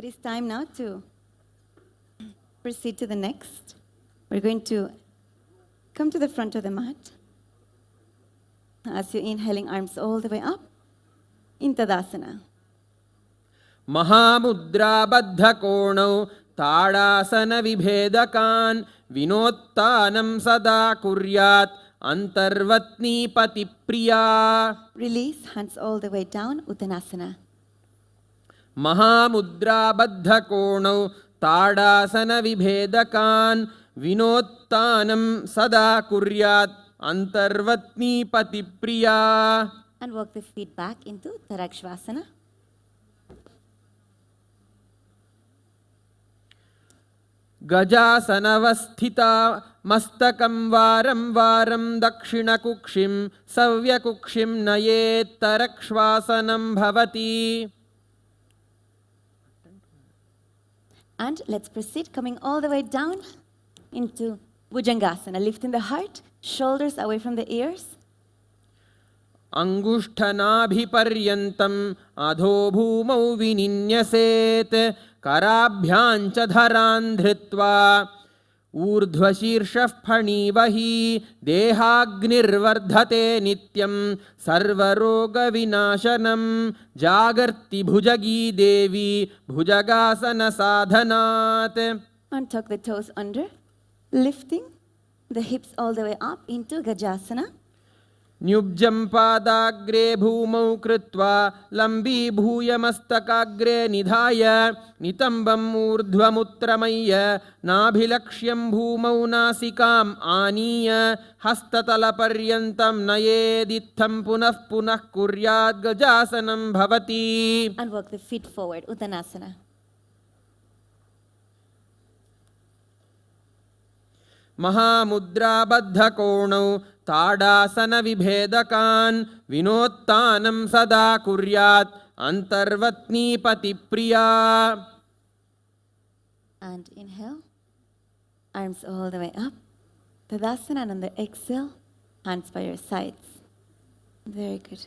is time now to proceed to the next. We're going to come to the front of the mat. As you're inhaling, arms all the way up in Tadasana. महामुद्राबद्धकोणौ ताडासनविभेदकान् विनोत्तानं सदा कुर्यात् अन्तर्वत्नीपतिप्रिया. Release, hands all the way down, Uttanasana. महामुद्राबद्धकोणौ ताडासनविभेदकान् विनोत्तानं सदा कुर्यात् अन्तर्वत्नीपतिप्रिया. And walk the feet back into Tarakshvasana. गजासनवस्थिता मस्तकं वारं वारं दक्षिणकुक्षिं सव्यकुक्षिं नयेत् तरक्श्वासनं भवति. And let's proceed, coming all the way down into Bhujangasana. Lifting the heart, shoulders away from the ears. अङ्गुष्ठनाभिपर्यन्तम् अधो भूमौ विनिन्यसेत् कराभ्यां च धरान् धृत्वा ऊर्ध्वशीर्षः फणीवहि देहाग्निर्वर्धते नित्यं सर्वरोगविनाशनं जागर्ति भुजगी देवी भुजगासनसाधनात्. And tuck the toes under, lifting the hips all the way up into Gajasana. न्युब्जं पादाग्रे भूमौ कृत्वा लम्बीभूय मस्तकाग्रे निधाय नितम्बं ऊर्ध्वमुत्त्रमय्य नाभिलक्ष्यं भूमौ नासिकाम् आनीय हस्ततलपर्यन्तं नयेदित्थं पुनः पुनः कुर्यात् गजासनं भवति. And walk the feet forward, Uttanasana. महामुद्राबद्धकोणौ ताडासनविभेदकान् विनोत्तानं सदा कुर्यात् अन्तर्वत्नीपतिप्रिया. And inhale, arms all the way up. Tadasana, and on the exhale, hands by your sides. Very good.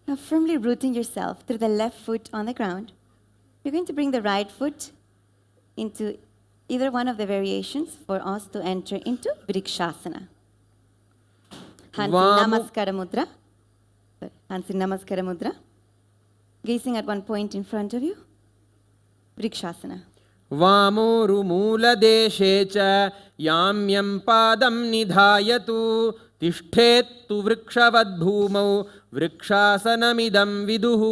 Now firmly rooting yourself through the left foot on the ground. You're going to bring the right foot into either one of the variations for us to enter into Vrikshasana. Hands in Namaskara Mudra. Hands in Namaskara Mudra. Gazing at one point in front of you. Vrikshasana. वामोरुमूलदेशे च याम्यं पादं निधायतु तिष्ठेत्तु वृक्षवद्भूमौ वृक्षासनमिदं विदुः.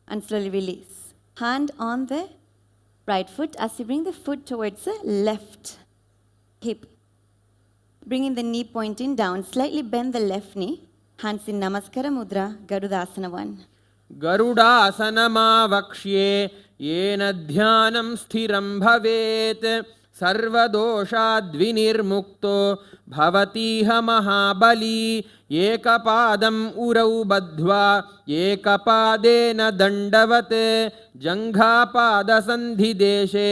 And slowly release. Hand on the right foot as you bring the foot towards the left hip. Bringing the knee pointing down. Slightly bend the left knee. Hands in Namaskara Mudra, Garudasana 1. गरुडासनमावक्ष्ये येन ध्यानं स्थिरं भवेत् सर्वदोषाद्विनिर्मुक्तो भवतीह महाबली. एकपादम् उरौ बद्ध्वा एकपादेन दण्डवत् जङ्घापादसन्धिदेशे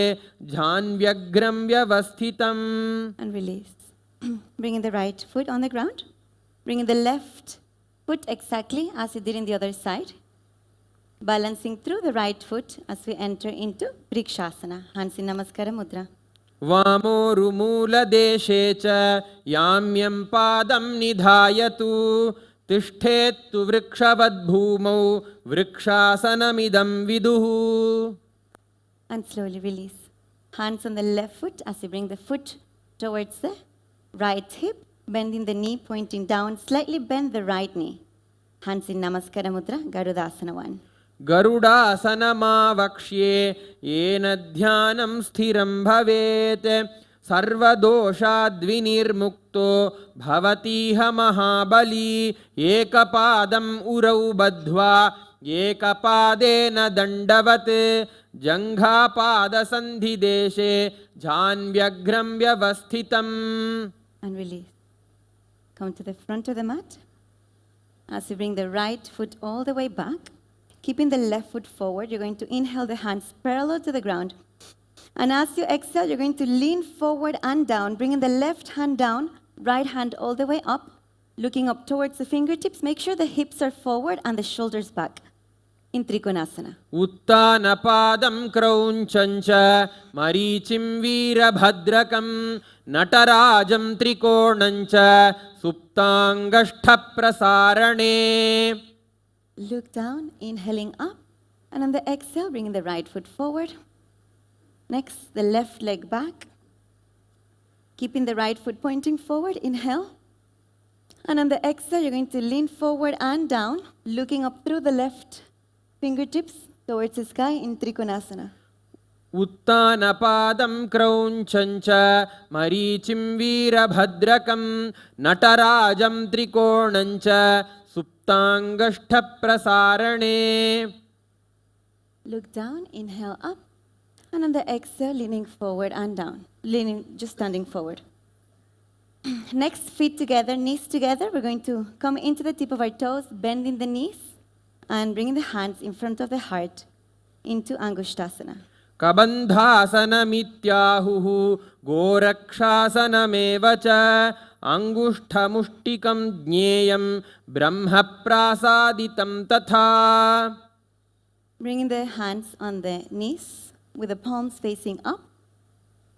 जान्व्यग्रं व्यवस्थितम्. And release. Bringing the right foot on the ground. Bringing the left foot exactly as you did in the other side. Balancing through the right foot as we enter into Vrikshasana. Hands in Namaskara Mudra. वामोरुमूलदेशे च याम्यं पादं निधायतु तिष्ठेत्तु वृक्षवद्भूमौ वृक्षासनमिदं विदुः. And slowly release. Hands on the left foot as you bring the foot towards the right hip. Bending the knee, pointing down. Slightly bend the right knee. Hands in Namaskara Mudra, Garudasana 1. गरुडासनमावक्ष्ये येन ध्यानं स्थिरं भवेत् सर्वदोषाद्विनिर्मुक्तो भवतीह महाबली. एकपादम् उरौ बद्ध्वा एकपादेन दण्डवत् जङ्घापादसन्धिदेशे जान्व्यग्रं व्यवस्थितम्. And release. Come to the front of the mat. As you bring the right foot all the way back, keeping the left foot forward, you're going to inhale the hands parallel to the ground. And as you exhale, you're going to lean forward and down, bringing the left hand down, right hand all the way up, looking up towards the fingertips. Make sure the hips are forward and the shoulders back. in Trikonasana. उत्तानपादं क्रौञ्चं च मरीचिं वीरभद्रकं नटराजं त्रिकोणं च सुप्ताङ्गष्ठप्रसारणे. Look down, inhaling up. And on the exhale, bringing the right foot forward. Next, the left leg back. Keeping the right foot pointing forward, inhale. And on the exhale, you're going to lean forward and down, looking up through the left fingertips towards the sky in Trikonasana. उत्तानपादं क्रौञ्चं च मरीचिं वीरभद्रकं नटराजं त्रिकोणं च सुप्ताङ्गष्ठप्रसारणे. Look down, inhale up. And on the exhale, leaning forward and down. Just standing forward. Next, feet together, knees together. We're going to come into the tip of our toes, bending the knees, and bringing the hands in front of the heart into Angushtasana. कबन्धासनमित्याहुः गोरक्षासनमेव च अङ्गुष्ठमुष्टिकं ज्ञेयं ब्रह्मप्रासादितं तथा. Bringing the hands on the knees with the palms facing up,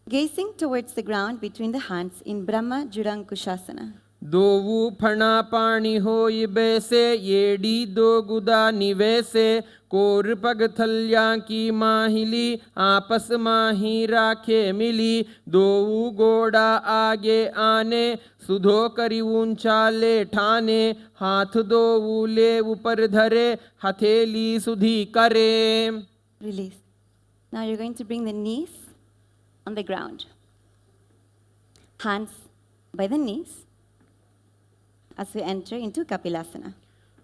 gazing towards the ground between the hands in Brahma Jurankushasana. दोवु फणा पाणी होई बैसे येडी दो गुदा निवैसे core पगथल्या की माहिली आपस माही राखे मिली दोवु गोड़ा आगे आने सुधो करी ऊंचा ले ठाने हाथ दोवु ले ऊपर धरे हथेली सुधी करे. Release. Now you're going to bring the knees on the ground. Hands by the knees as we enter into Kapilasana.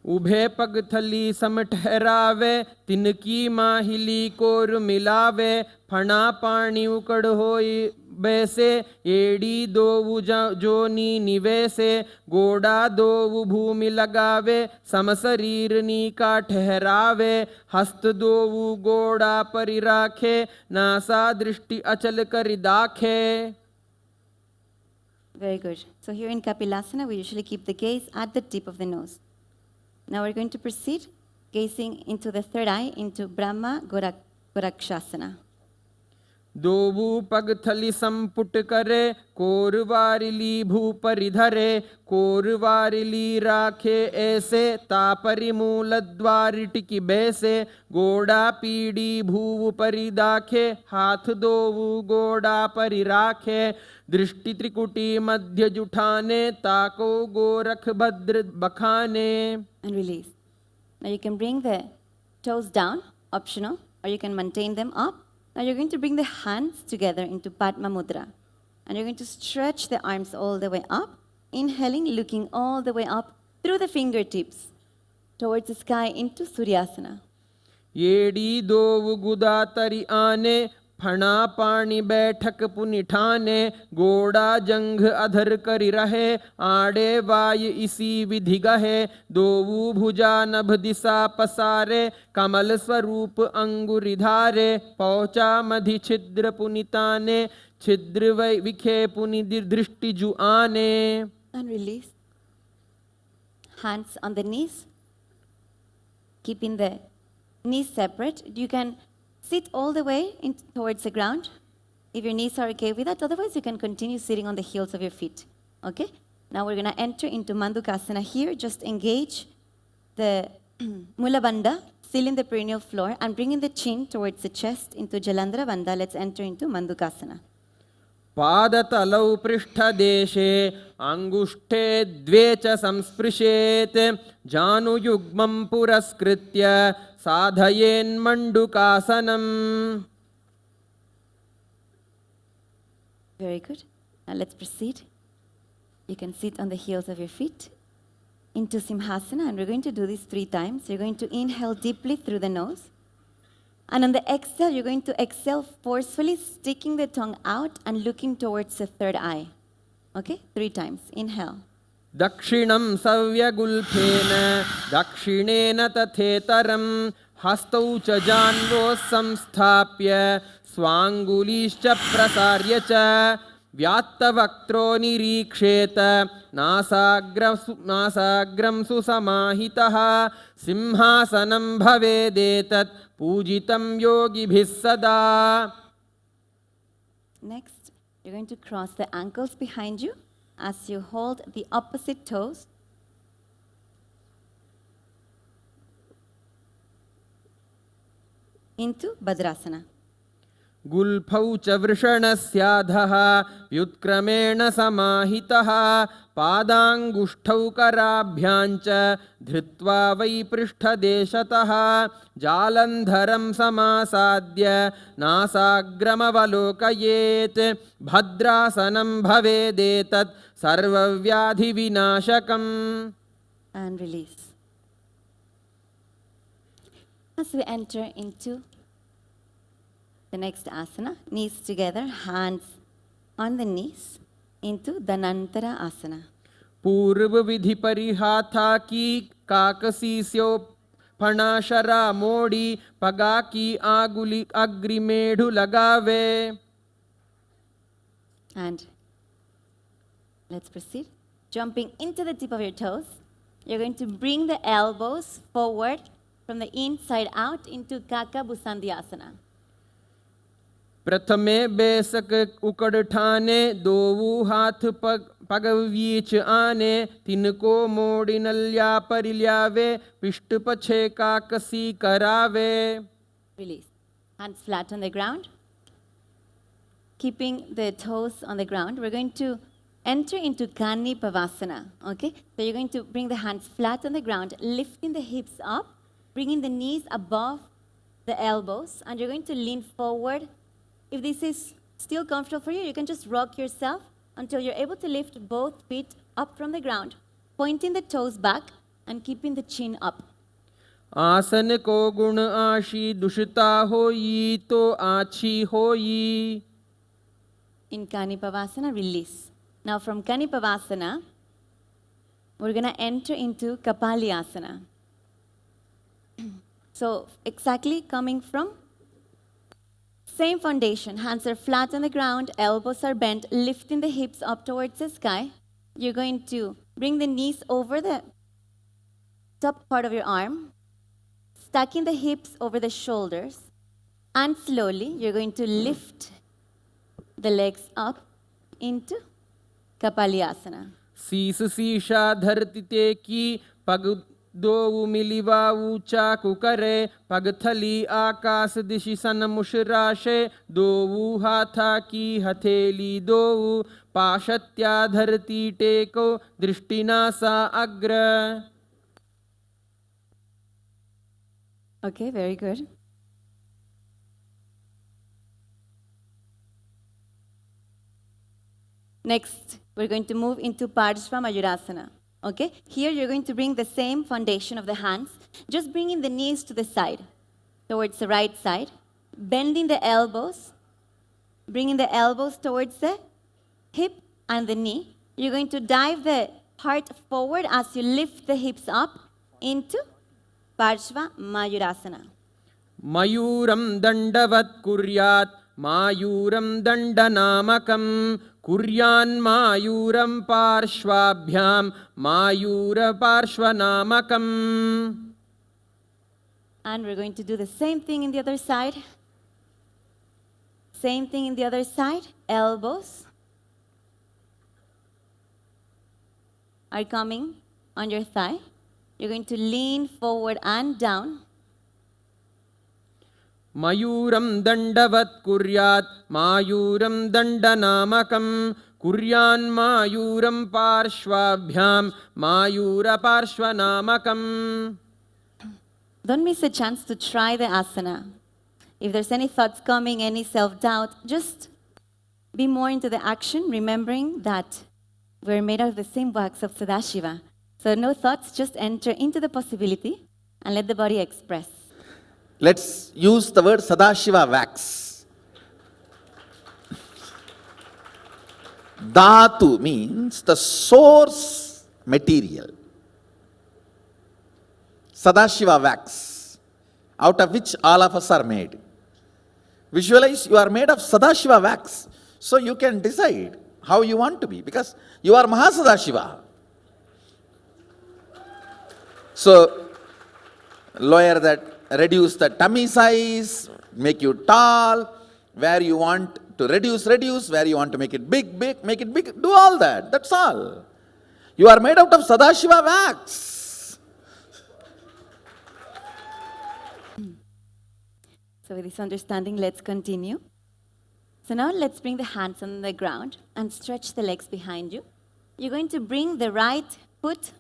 उभे पग थली सम ठहरावे तिनकी माहिली कोर मिलावे फणा पानी उकड़ होई बैसे एड़ी दोवु जोनी निवेसे गोड़ा दोवु भूमि लगावे सम शरीर नीका ठहरावे हस्त दोवु गोड़ा परि राखे नासा दृष्टि अचल कर दाखे. Very good. So here in Kapilasana, we usually keep the gaze at the tip of the nose. Now we're going to proceed gazing into the third eye, into Brahma Gorakshasana. दोवु पग थली संपुट करे कोरवारिली भूपरि धरे कोरवारिली राखे ऐसे तापरि मूल द्वारिटिकी बैसे गोड़ा पीड़ी भूव परि दाखे हाथ दोवु गोड़ा परि राखे दृष्टि त्रिकुटी मध्य जुठाने ताको गोरख भद्र बखाने. And release. Now you can bring the toes down, optional, or you can maintain them up. Now you're going to bring the hands together into Padma Mudra. And you're going to stretch the arms all the way up, inhaling, looking all the way up through the fingertips towards the sky into Suryasana. येडी दोवु गुदा तरी आने फणा पानी बैठक पुनिठाने गोड़ा जंघ अधर करि रहे आड़े वाय इसी विधि गहे दोवु भुजा नभ दिशा पसारे कमल स्वरूप अंगुरि धारे पौचा मधि छिद्र पुनिताने छिद्र विखे पुनि दृष्टि जुआने. And release. Hands on the knees, keeping the knees separate. You can sit all the way towards the ground if your knees are okay with that. Otherwise, you can continue sitting on the heels of your feet. Okay? Now we're going to enter into Mandukasana here. Just engage the Mula Bandha, seal in the perineal floor, and bringing the chin towards the chest into Jalandhara Bandha. Let's enter into Mandukasana. पादतलौ पृष्ठदेशे अङ्गुष्ठे द्वे च संस्पृशेत् जानुयुग्मं पुरस्कृत्य साधयेन्मण्डुकासनम्. Very good. Now let's proceed. You can sit on the heels of your feet into Simhasana, and we're going to do this 3 times. You're going to inhale deeply through the nose. And on the exhale, you're going to exhale forcefully, sticking the tongue out and looking towards the third eye. Okay? 3 times. Inhale. दक्षिणं सव्यगुल्फेन दक्षिणेन तथेतरं हस्तौ च जान्वोः संस्थाप्य स्वाङ्गुलीश्च प्रसार्य च व्यात्तवक्त्रो निरीक्षेत नासाग्रं सुसमाहितः सिंहासनं भवेदेतत् पूजितं योगिभिः सदा. Next, you're going to cross the ankles behind you as you hold the opposite toes. Into Bhadrasana. गुल्फौ च वृषणस्याधः व्युत्क्रमेण समाहितः पादाङ्गुष्ठौ कराभ्याञ्च धृत्वा वै पृष्ठदेशतः जालन्धरं समासाद्य नासाग्रमवलोकयेत् भद्रासनं भवेदेतत् सर्वव्याधिविनाशकम्. And release. As we enter into the next asana, knees together, hands on the knees, into Dhanantara asana. पूर्व विधि परिहाथा की काकसीस्यो फणाशरा मोड़ी पगा की आगुली अग्रिमेढ़ु लगावे. And let's proceed. Jumping into the tip of your toes, you're going to bring the elbows forward from the inside out into Kaka Bhusandi asana. प्रथमे बेसक उकड़ ठाने दोवू हाथ पगवीच आने तिनको मोड़ी नल्या परिल्यावे पिष्ट पछे काकसी करावे. Release. Hands flat on the ground. Keeping the toes on the ground, we're going to enter into Kani Pavasana. Okay? So you're going to bring the hands flat on the ground, lifting the hips up, bringing the knees above the elbows, and you're going to lean forward. If this is still comfortable for you, you can just rock yourself until you're able to lift both feet up from the ground, pointing the toes back and keeping the chin up. आसन को गुण आशी दुषिता होई तो आछी होई. In Kani Pavasana, release. Now from Kani Pavasana, we're going to enter into Kapali Asana. So exactly coming from same foundation, hands are flat on the ground, elbows are bent, lifting the hips up towards the sky. You're going to bring the knees over the top part of your arm, stacking the hips over the shoulders, and slowly you're going to lift the legs up into Kapali Asana. शीस शीशा धरती ते की पग दो मिलिवा ऊंचा कुकरे पगथली आकाश दिशि सन मुशराशे दो हाथा की हथेली दो पाशत्या धरती टेको दृष्टिना सा अग्र. Okay, very good. Next, we're going to move into Parshva Mayurasana. Okay, here you're going to bring the same foundation of the hands, just bringing the knees to the side, towards the right side, bending the elbows, bringing the elbows towards the hip and the knee. You're going to dive the heart forward as you lift the hips up into Parshva Mayurasana. मयूरं दंडवत् कुर्यात् मायूरं दंडनामकं कुर्यान्मायूरं पार्श्वाभ्यां मायूरपार्श्वनामकम्. And we're going to do the same thing in the other side. Same thing in the other side. Elbows are coming on your thigh. You're going to lean forward and down. मयूरं दंडवत् कुर्यात् मायूरं दंडनामकं कुर्यान्मायूरं पार्श्वाभ्यां मायूरपार्श्वनामकम्. Don't miss a chance to try the asana. If there's any thoughts coming, any self-doubt, just be more into the action, remembering that we're made out of the same wax of Sadashiva. So no thoughts, just enter into the possibility and let the body express. Let's use the word Sadashiva wax. Dhatu means the source material. Sadashiva wax, out of which all of us are made. Visualize you are made of Sadashiva wax, so you can decide how you want to be, because you are Mahasadashiva. So, lower that, reduce the tummy size, make you tall, where you want to reduce, where you want to make it big, make it big, do all that, that's all. You are made out of Sadashiva wax. So with this understanding, let's continue. So now let's bring the hands on the ground and stretch the legs behind you. You're going to bring the right foot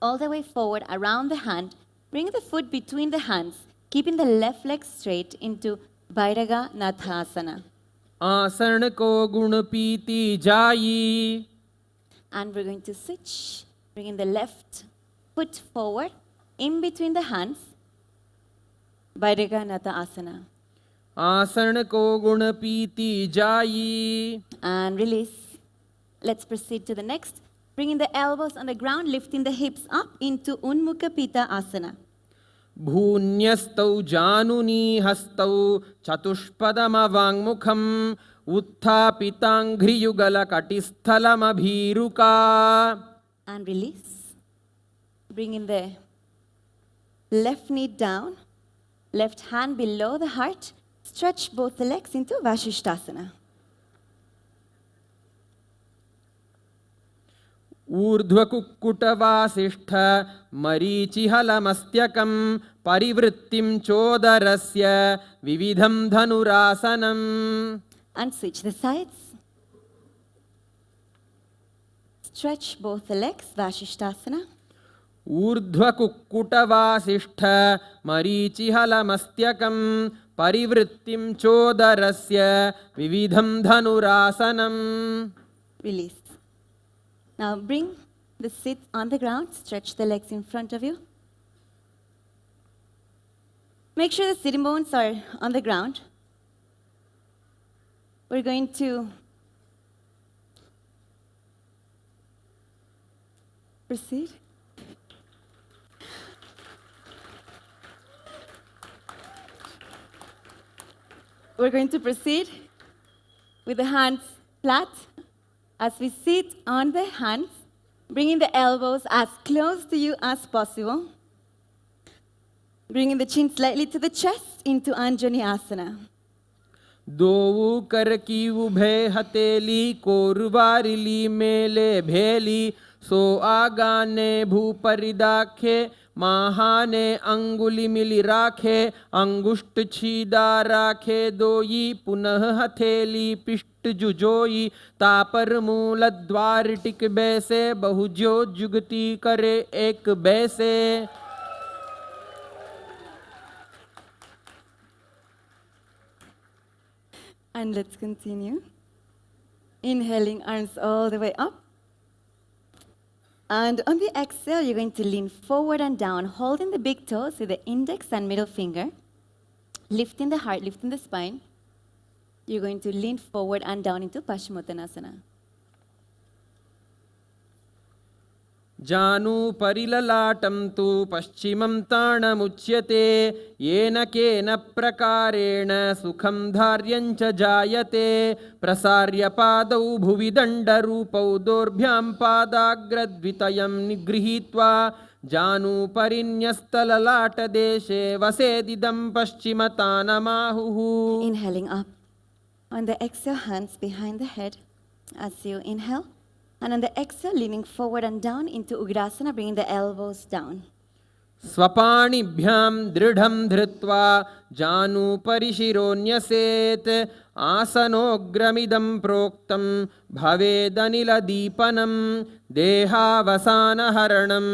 all the way forward around the hand. Bring the foot between the hands, keeping the left leg straight into Bhairaga Nathasana. आसन को गुण पीति जाई. And we're going to switch, bringing the left foot forward, in between the hands, Bhairaga Nathasana. आसन को गुण पीति जाई. And release. Let's proceed to the next. Bringing the elbows on the ground, lifting the hips up into Unmukha Pita Asana. भून्यस्तौ जानुनी हस्तौ चतुष्पदमवाङ्मुखम् उत्थापिताङ्घ्रियुगलकटिस्थलमभीरुका. And release. Bringing the left knee down, left hand below the heart. Stretch both the legs into Vasishthasana. ऊर्ध्वकुक्कुटवासिष्ठ मरीचिहलमस्त्यकं परिवृत्तिं चोदरस्य विविधं धनुरासनम्. And switch the sides. Stretch both the legs, Vasishthasana. ऊर्ध्वकुक्कुटवासिष्ठ मरीचिहलमस्त्यकं परिवृत्तिं चोदरस्य विविधं धनुरासनम्. Release. Now bring the sit on the ground, stretch the legs in front of you. Make sure the sitting bones are on the ground. We're going to proceed. We're going to proceed with the hands flat. As we sit on the hands, bringing the elbows as close to you as possible. Bringing the chin slightly to the chest into Anjani Asana. दोऊ कर की उभे हथेली कोरवारिली मेले भेली सो आगाने भूपरिदाखे महाने अंगुली मिली राखे अंगुष्ठ छीदा राखे दोई पुनः हथेली पिष्ट जुजोई तापर मूल द्वार टिक बैसे बहुज्यो जुगती करे एक बैसे. And let's continue. Inhaling, arms all the way up. And on the exhale, you're going to lean forward and down, holding the big toes with the index and middle finger, lifting the heart, lifting the spine. You're going to lean forward and down into Paschimottanasana. जानु परिललाटं तु पश्चिमं ताणमुच्यते येन केन प्रकारेण सुखं धार्यं च जायते प्रसार्य पादौ भुवि दण्डरूपौ दोर्भ्यां पादाग्रद्वितयं निगृहीत्वा जानु परिन्यस्तललाटदेशे वसेदिदं पश्चिमतानमाहुः. Inhaling up. On the exhale, hands behind the head as you inhale. And on the exhale, leaning forward and down into Ugrasana, bringing the elbows down. स्वपाणिभ्यां दृढं धृत्वा जानु परिशिरोन्यसेत् आसनोग्रमिदं प्रोक्तं भवेदनिलदीपनं देहावसानहरणं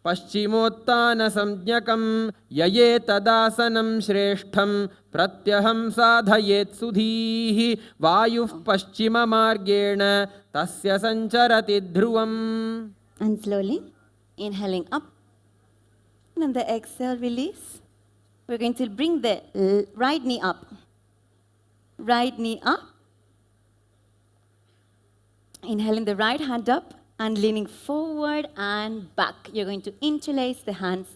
पश्चिमोत्तानसंज्ञकं ययेतदासनं श्रेष्ठं प्रत्यहं साधयेत् सुधीः वायुः पश्चिममार्गेण तस्य सञ्चरति ध्रुवम्. And slowly, inhaling up. And on the exhale, release. We're going to bring the right knee up. Right knee up. Inhaling the right hand up and leaning forward and back. You're going to interlace the hands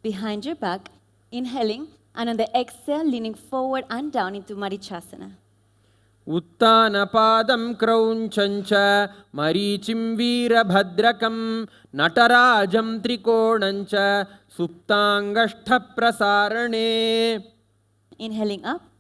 behind your back. Inhaling. And on the exhale, leaning forward and down into Marichasana. उत्तानपादं क्रौञ्चं च मरीचिं वीरभद्रकं नटराजं त्रिकोणं च सुप्ताङ्गष्ठप्रसारणे. Inhaling up.